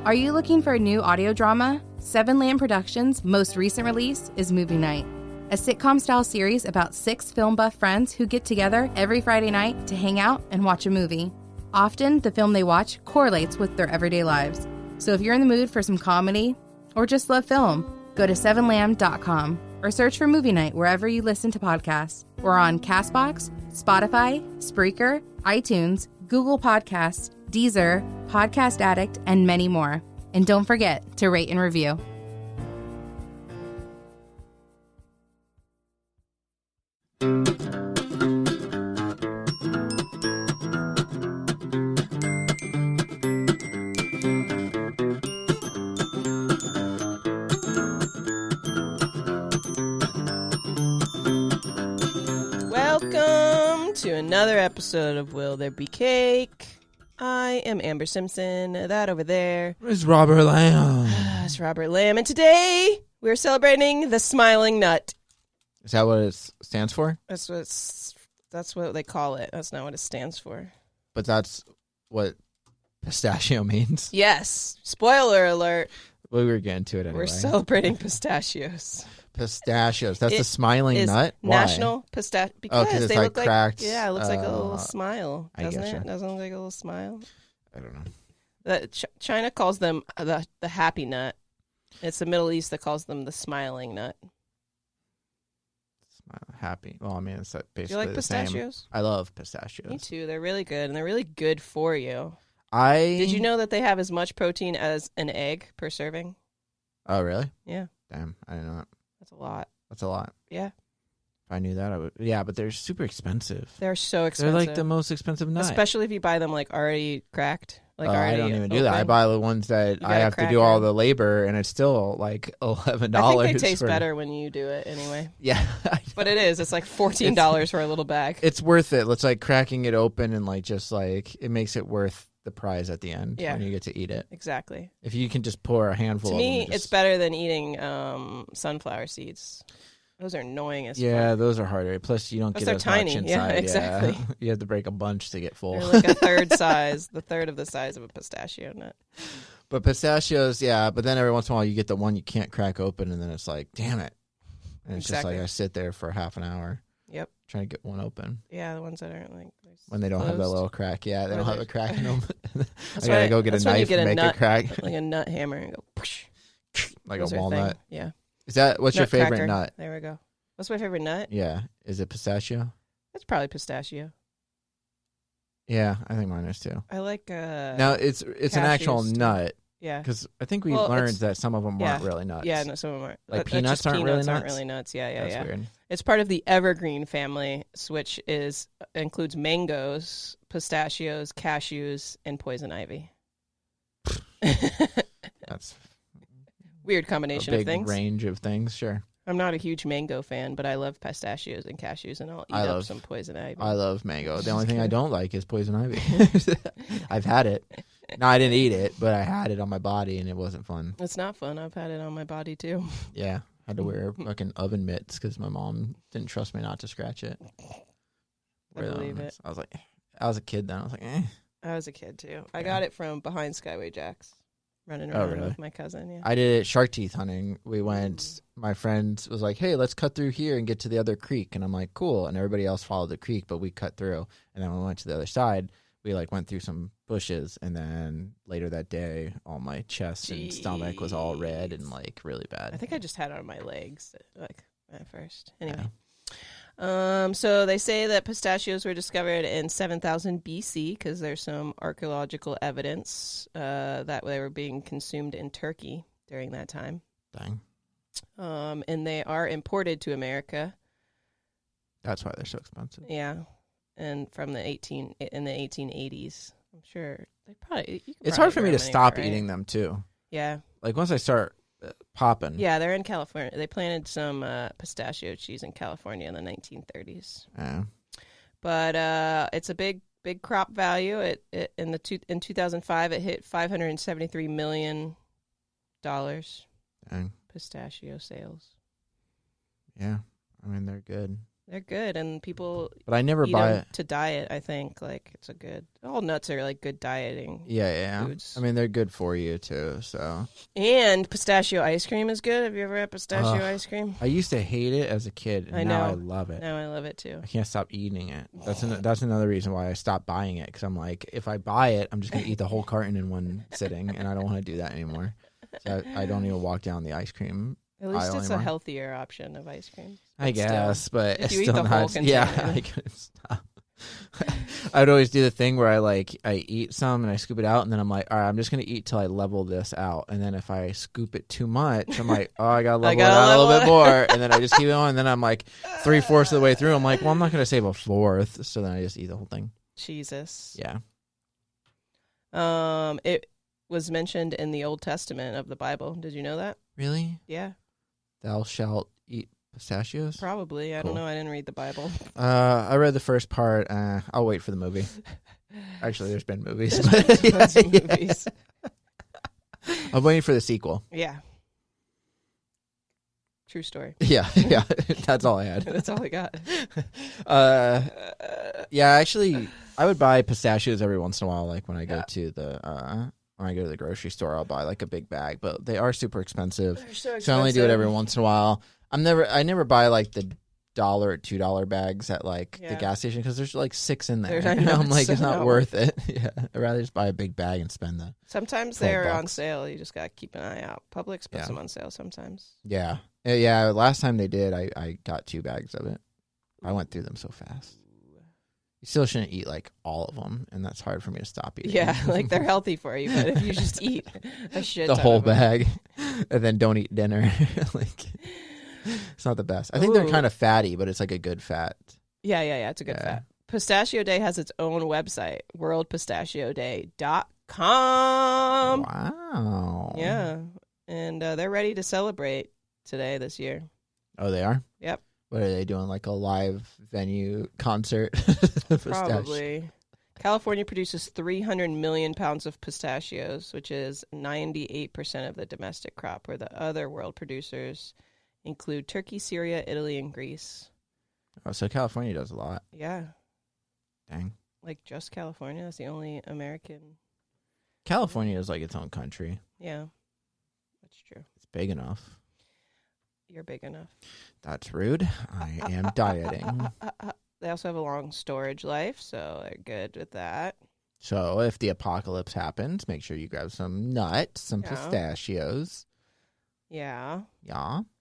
Are you looking for a new audio drama? Seven Lamb Productions' most recent release is Movie Night, a sitcom-style series about 6 film buff friends who get together every Friday night to hang out and watch a movie. Often, the film they watch correlates with their everyday lives. So if you're in the mood for some comedy or just love film, go to 7lamb.com or search for Movie Night wherever you listen to podcasts. We're on CastBox, Spotify, Spreaker, iTunes, Google Podcasts, Deezer, Podcast Addict, and many more. And don't forget to rate and review. Welcome to another episode of Will There Be Cake? I am Amber Simpson. That over there is Robert Lamb. It's Robert Lamb. And today we're celebrating the smiling nut. Is that what it stands for? That's what they call it. That's not what it stands for. But that's what pistachio means. Yes. Spoiler alert. We were getting to it anyway. We're celebrating pistachios. Pistachios. That's the smiling nut? Why? National Pistachio. Because it's they like look cracked. Yeah, it looks like a little smile. Doesn't I it? getcha. Doesn't it look like a little smile? I don't know. China calls them the happy nut. It's the Middle East that calls them the smiling nut. Happy. Well, I mean, it's basically Do you like the pistachios? same. I love pistachios. Me too. They're really good, and they're really good for you. Did you know that they have as much protein as an egg per serving? Oh, really? Yeah. Damn, I didn't know that. That's a lot. That's a lot. Yeah. If I knew that, I would. Yeah, but they're super expensive. They're so expensive. They're like the most expensive nut. Especially if you buy them like already cracked. Like already I don't even do open. that. I buy the ones that I have to do all the labor, and it's still like $11. I think they taste better when you do it anyway. Yeah. But it is. It's like $14 for a little bag. It's worth it. It's like cracking it open and like just like it makes it worth the prize at the end when you get to eat it. Exactly. If you can just pour a handful to of them. me, it's better than eating sunflower seeds. Those are annoying as fuck. Those are harder. Plus, you don't get as tiny. much inside. Yeah, exactly. Yeah. You have to break a bunch to get full. They're like a third of the size of a pistachio nut. But pistachios, yeah. But then every once in a while, you get the one you can't crack open, and then it's like, damn it. And it's just like I sit there for half an hour. Yep. Trying to get one open. Yeah, the ones that aren't like when they don't closed. have that little crack. Yeah, they don't have a crack in them. I gotta go get a knife and make it crack. Like a nut hammer and go push. Like a walnut. Yeah. Is that what's your favorite cracker. nut? There we go. What's my favorite nut? Yeah. Is it pistachio? It's probably pistachio. Yeah, I think mine is too. I like now it's an actual nut. Yeah. Because I think we learned that some of them weren't really nuts. Yeah, no, some of them aren't. Like peanuts aren't really nuts? Aren't really nuts. Yeah. That's weird. It's part of the evergreen family, which includes mangoes, pistachios, cashews, and poison ivy. That's weird combination of things. Big range of things, sure. I'm not a huge mango fan, but I love pistachios and cashews, and I'll eat up some poison ivy. I love mango. The only thing I don't like is poison ivy. I've had it. No, I didn't eat it, but I had it on my body, and it wasn't fun. It's not fun. I've had it on my body, too. Yeah. I had to wear fucking oven mitts because my mom didn't trust me not to scratch it. I believe it. I was like, I was a kid then. I was like, eh. I was a kid, too. I got it from behind Skyway Jacks. Running around with my cousin, yeah. I did it shark teeth hunting. We went, my friend was like, hey, let's cut through here and get to the other creek. And I'm like, cool. And everybody else followed the creek, but we cut through. And then when we went to the other side, we like went through some bushes. And then later that day, all my chest and stomach was all red and like really bad. I think I just had it on my legs like at first. Anyway. Yeah. So they say that pistachios were discovered in 7000 BC because there's some archaeological evidence that they were being consumed in Turkey during that time. Dang. And they are imported to America. That's why they're so expensive. Yeah, and from in the 1880s, I'm sure they probably. It's hard for me to stop eating them too. Yeah. Like once I start popping. Yeah, they're in California. They planted some pistachio trees in California in the 1930s. Yeah. But it's a big crop value. In 2005, it hit $573 million. Dang. Pistachio sales. Yeah, I mean they're good. They're good, and people But I never eat buy them it. to diet. I think like it's a good. All nuts are like good dieting. Yeah. Foods. I mean, they're good for you too. So. And pistachio ice cream is good. Have you ever had pistachio ice cream? I used to hate it as a kid, and I now know. I love it. Now I love it too. I can't stop eating it. That's another reason why I stopped buying it, because I'm like, if I buy it, I'm just gonna eat the whole carton in one sitting, and I don't want to do that anymore. So I don't even walk down the ice cream. At least aisle it's anymore. a healthier option of ice cream. I guess, but if it's you eat still the whole not. Yeah, container. I couldn't stop. I would always do the thing where I eat some and I scoop it out, and then I'm like, all right, I'm just gonna eat till I level this out, and then if I scoop it too much, I'm like, oh, I gotta level it out a little bit more, and then I just keep it on, and then I'm like 3/4 of the way through, I'm like, well, I'm not gonna save a fourth, so then I just eat the whole thing. Jesus. Yeah. It was mentioned in the Old Testament of the Bible. Did you know that? Really? Yeah, Thou shalt eat pistachios? probably. I Cool. don't know. I didn't read the Bible. I read the first part. I'll wait for the movie. Actually, there's been movies. There's been tons of movies. I'm waiting for the sequel. Yeah. True story. Yeah. That's all I had. That's all I got. Yeah, actually, I would buy pistachios every once in a while. Like when I go to the grocery store, I'll buy like a big bag. But they are super expensive. They're so expensive. So I only do it every once in a while. I never buy like the $1 or $2 bags at like the gas station, because there's like 6 in there. I know, I'm like, it's so not worth it. Yeah, I'd rather just buy a big bag and spend the. Sometimes they're on sale. You just gotta keep an eye out. Publix puts them on sale sometimes. Yeah. Last time they did, I got 2 bags of it. I went through them so fast. You still shouldn't eat like all of them, and that's hard for me to stop eating. Yeah, like they're healthy for you, but if you just eat a shit the ton whole of them. bag, and then don't eat dinner, like it's not the best. I think they're kind of fatty, but it's like a good fat. Yeah, it's a good fat. Pistachio Day has its own website, worldpistachioday.com. Wow. Yeah, and they're ready to celebrate this year. Oh, they are? Yep. What are they doing? Like a live venue concert? Probably. California produces 300 million pounds of pistachios, which is 98% of the domestic crop, where the other world producers include Turkey, Syria, Italy, and Greece. Oh, so California does a lot. Yeah. Dang. Like just California. That's the only American. California is like its own country. Yeah. That's true. It's big enough. You're big enough. That's rude. I am dieting. They also have a long storage life, so they're good with that. So if the apocalypse happens, make sure you grab some nuts, some pistachios. Yeah.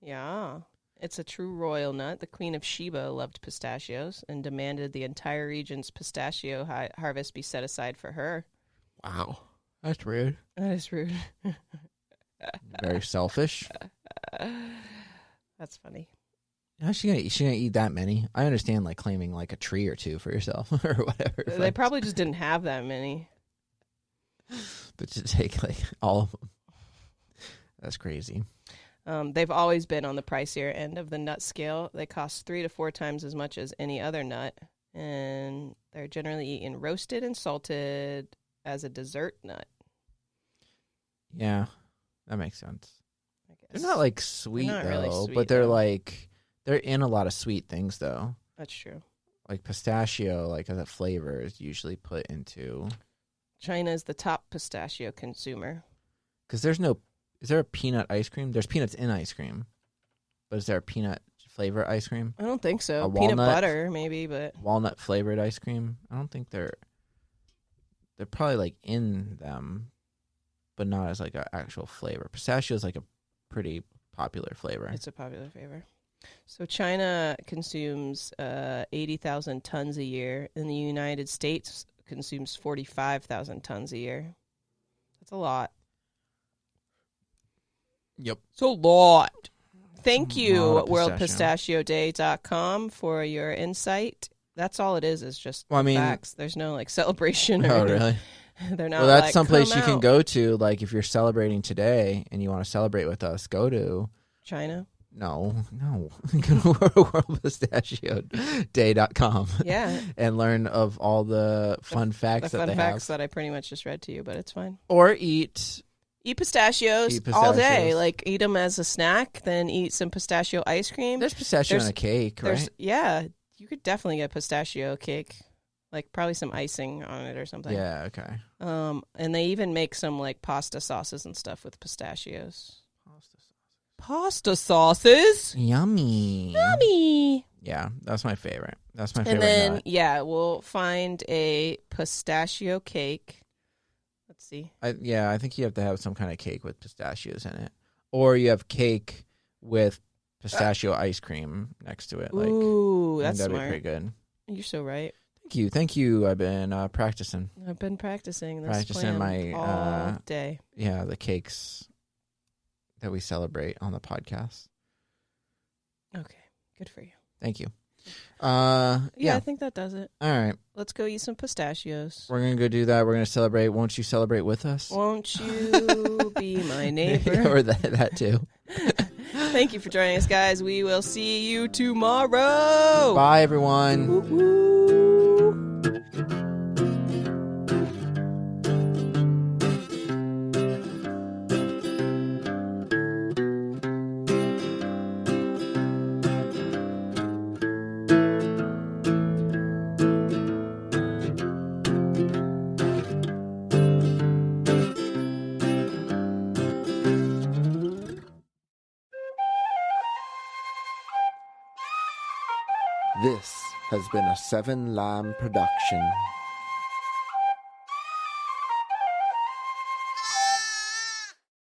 Yeah. It's a true royal nut. The Queen of Sheba loved pistachios and demanded the entire region's pistachio harvest be set aside for her. Wow. That's rude. That is rude. Very selfish. That's funny. How's she gonna eat that many? I understand like claiming like a tree or two for yourself or whatever. They probably just didn't have that many. But to take like all of them. That's crazy. They've always been on the pricier end of the nut scale. They cost 3 to 4 times as much as any other nut, and they're generally eaten roasted and salted as a dessert nut. Yeah, that makes sense. I guess. They're not like sweet They're not though, really sweet, but they're though. like they're in a lot of sweet things though. That's true. Like pistachio, like as a flavor, is usually put into. China is the top pistachio consumer. Because is there a peanut ice cream? There's peanuts in ice cream, but is there a peanut flavor ice cream? I don't think so. A Peanut walnut? butter, maybe, but Walnut flavored ice cream? I don't think they're probably like in them, but not as like an actual flavor. Pistachio is like a pretty popular flavor. it's a popular flavor. So China consumes 80,000 tons a year, and the United States consumes 45,000 tons a year. That's a lot. Yep. It's a lot. Thank you, Lot of worldpistachioday.com, for your insight. That's all it is just Well, I mean- facts. There's no like celebration. Or Oh, really? They're not. Well, that's like, someplace "Come you can out." go to. Like if you're celebrating today and you want to celebrate with us, go to. China. No. Go to worldpistachioday.com. Yeah. And learn of all the fun facts The that fun they facts have. that I pretty much just read to you, but it's fine. Or eat Eat pistachios, Eat all day. pistachios. Like, eat them as a snack, then eat some pistachio ice cream. There's pistachio in a cake, right? Yeah, you could definitely get pistachio cake. Like, probably some icing on it or something. Yeah, okay. And they even make some, like, pasta sauces and stuff with pistachios. Pasta sauces? Yummy. Yummy! Yeah, that's my favorite. That's my And favorite then, nut. yeah, we'll find a pistachio cake. Let's see. I think you have to have some kind of cake with pistachios in it. Or you have cake with pistachio ice cream next to it. Like, Ooh, I think that's that'd smart. be pretty good. You're so right. Thank you. I've been practicing. I've been practicing this Practicing plan my, all day. Yeah, the cakes that we celebrate on the podcast. Okay, good for you. Thank you. Yeah, Yeah. I think that does it. All right. Let's go eat some pistachios. We're going to go do that. We're going to celebrate. Won't you celebrate with us? Won't you be my neighbor? Or that too. Thank you for joining us, guys. We will see you tomorrow. Bye, everyone. Woo-woo. This has been a Seven Lamb production.